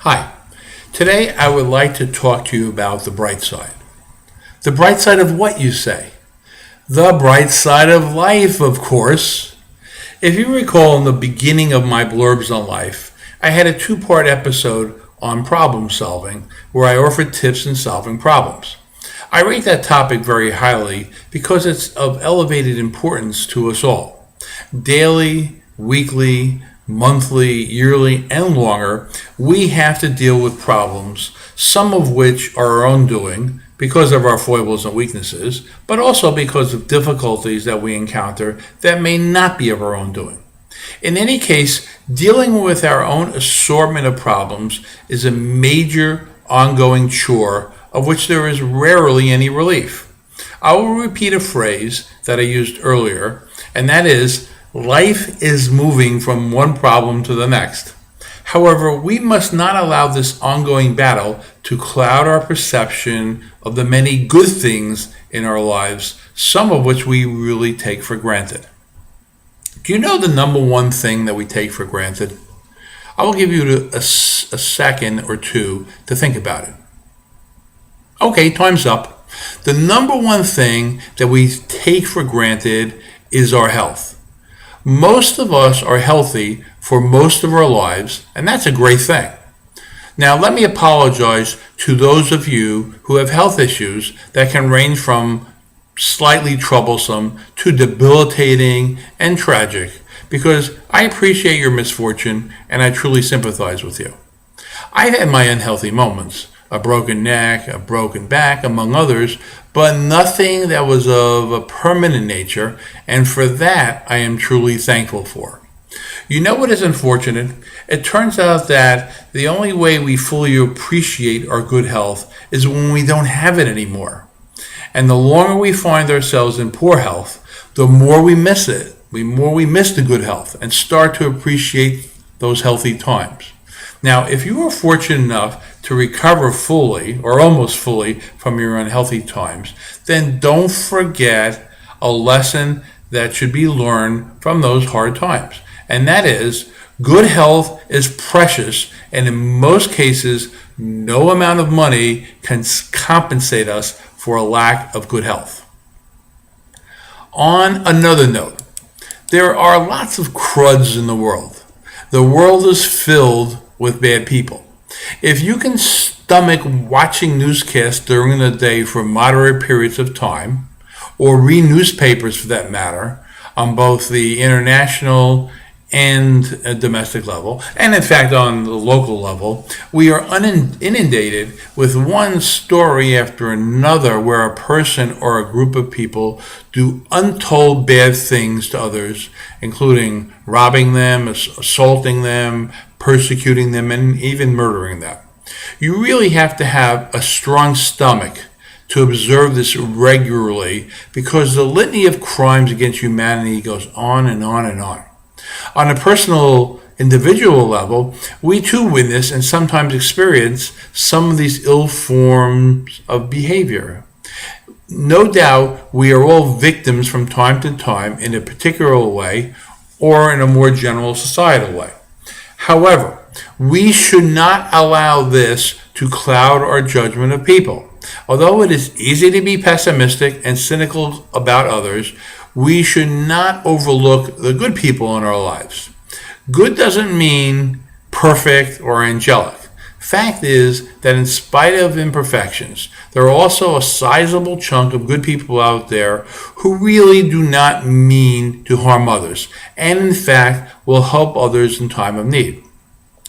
Hi, today I would like to talk to you about the bright side. The bright side of what, you say? The bright side of life, of course. If you recall, in the beginning of my blurbs on life, I had a two-part episode on problem solving where I offered tips in solving problems. I rate that topic very highly because it's of elevated importance to us all. Daily, weekly, monthly, yearly, and longer, we have to deal with problems, some of which are our own doing because of our foibles and weaknesses, but also because of difficulties that we encounter that may not be of our own doing. In any case, dealing with our own assortment of problems is a major ongoing chore of which there is rarely any relief. I will repeat a phrase that I used earlier, and that is, life is moving from one problem to the next. However, we must not allow this ongoing battle to cloud our perception of the many good things in our lives, some of which we really take for granted. Do you know the number one thing that we take for granted? I will give you a second or two to think about it. Okay, time's up. The number one thing that we take for granted is our health. Most of us are healthy for most of our lives, and that's a great thing. Now, let me apologize to those of you who have health issues that can range from slightly troublesome to debilitating and tragic, because I appreciate your misfortune and I truly sympathize with you. I've had my unhealthy moments, a broken neck, a broken back, among others, but nothing that was of a permanent nature, and for that I am truly thankful for. You know what is unfortunate? It turns out that the only way we fully appreciate our good health is when we don't have it anymore. And the longer we find ourselves in poor health, the more we miss it, the more we miss the good health and start to appreciate those healthy times. Now, if you are fortunate enough to recover fully or almost fully from your unhealthy times, then don't forget a lesson that should be learned from those hard times. And that is, good health is precious, and in most cases, no amount of money can compensate us for a lack of good health. On another note, there are lots of cruds in the world. The world is filled with bad people. If you can stomach watching newscasts during the day for moderate periods of time, or read newspapers for that matter, on both the international and domestic level, and in fact on the local level, we are inundated with one story after another where a person or a group of people do untold bad things to others, including robbing them, assaulting them, persecuting them, and even murdering them. You really have to have a strong stomach to observe this regularly, because the litany of crimes against humanity goes on and on and on. On a personal, individual level, we too witness and sometimes experience some of these ill forms of behavior. No doubt we are all victims from time to time in a particular way or in a more general societal way. However, we should not allow this to cloud our judgment of people. Although it is easy to be pessimistic and cynical about others, we should not overlook the good people in our lives. Good doesn't mean perfect or angelic. Fact is that in spite of imperfections, there are also a sizable chunk of good people out there who really do not mean to harm others, and in fact will help others in time of need.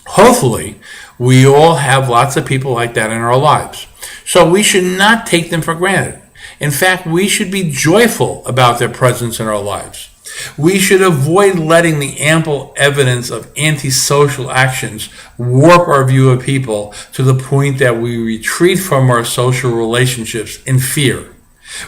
Hopefully, we all have lots of people like that in our lives, so we should not take them for granted. In fact, we should be joyful about their presence in our lives. We should avoid letting the ample evidence of antisocial actions warp our view of people to the point that we retreat from our social relationships in fear.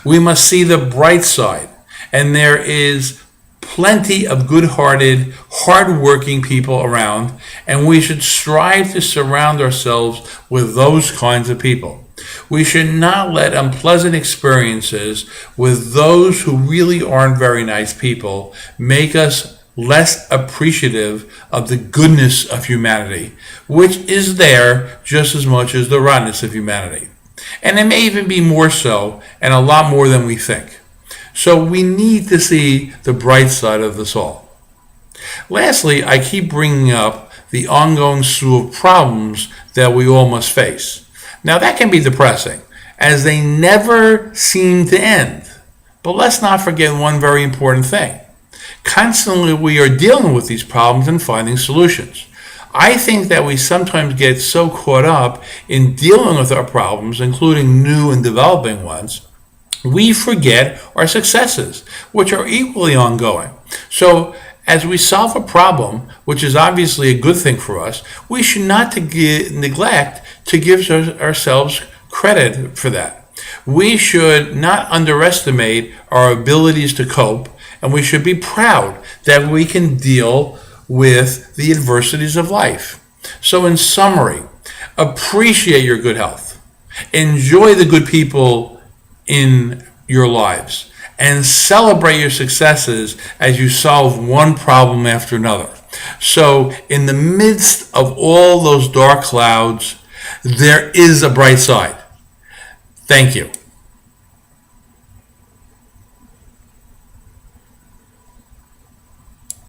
We must see the bright side, and there is plenty of good-hearted, hard-working people around, and we should strive to surround ourselves with those kinds of people. We should not let unpleasant experiences with those who really aren't very nice people make us less appreciative of the goodness of humanity, which is there just as much as the rottenness of humanity. And it may even be more so, and a lot more than we think. So we need to see the bright side of this all. Lastly, I keep bringing up the ongoing slew of problems that we all must face. Now that can be depressing, as they never seem to end. But let's not forget one very important thing. Constantly we are dealing with these problems and finding solutions. I think that we sometimes get so caught up in dealing with our problems, including new and developing ones, we forget our successes, which are equally ongoing. So as we solve a problem, which is obviously a good thing for us, we should not neglect to give ourselves credit for that. We should not underestimate our abilities to cope, and we should be proud that we can deal with the adversities of life. So in summary, appreciate your good health. Enjoy the good people in your lives, and celebrate your successes as you solve one problem after another. So in the midst of all those dark clouds, there is a bright side. Thank you.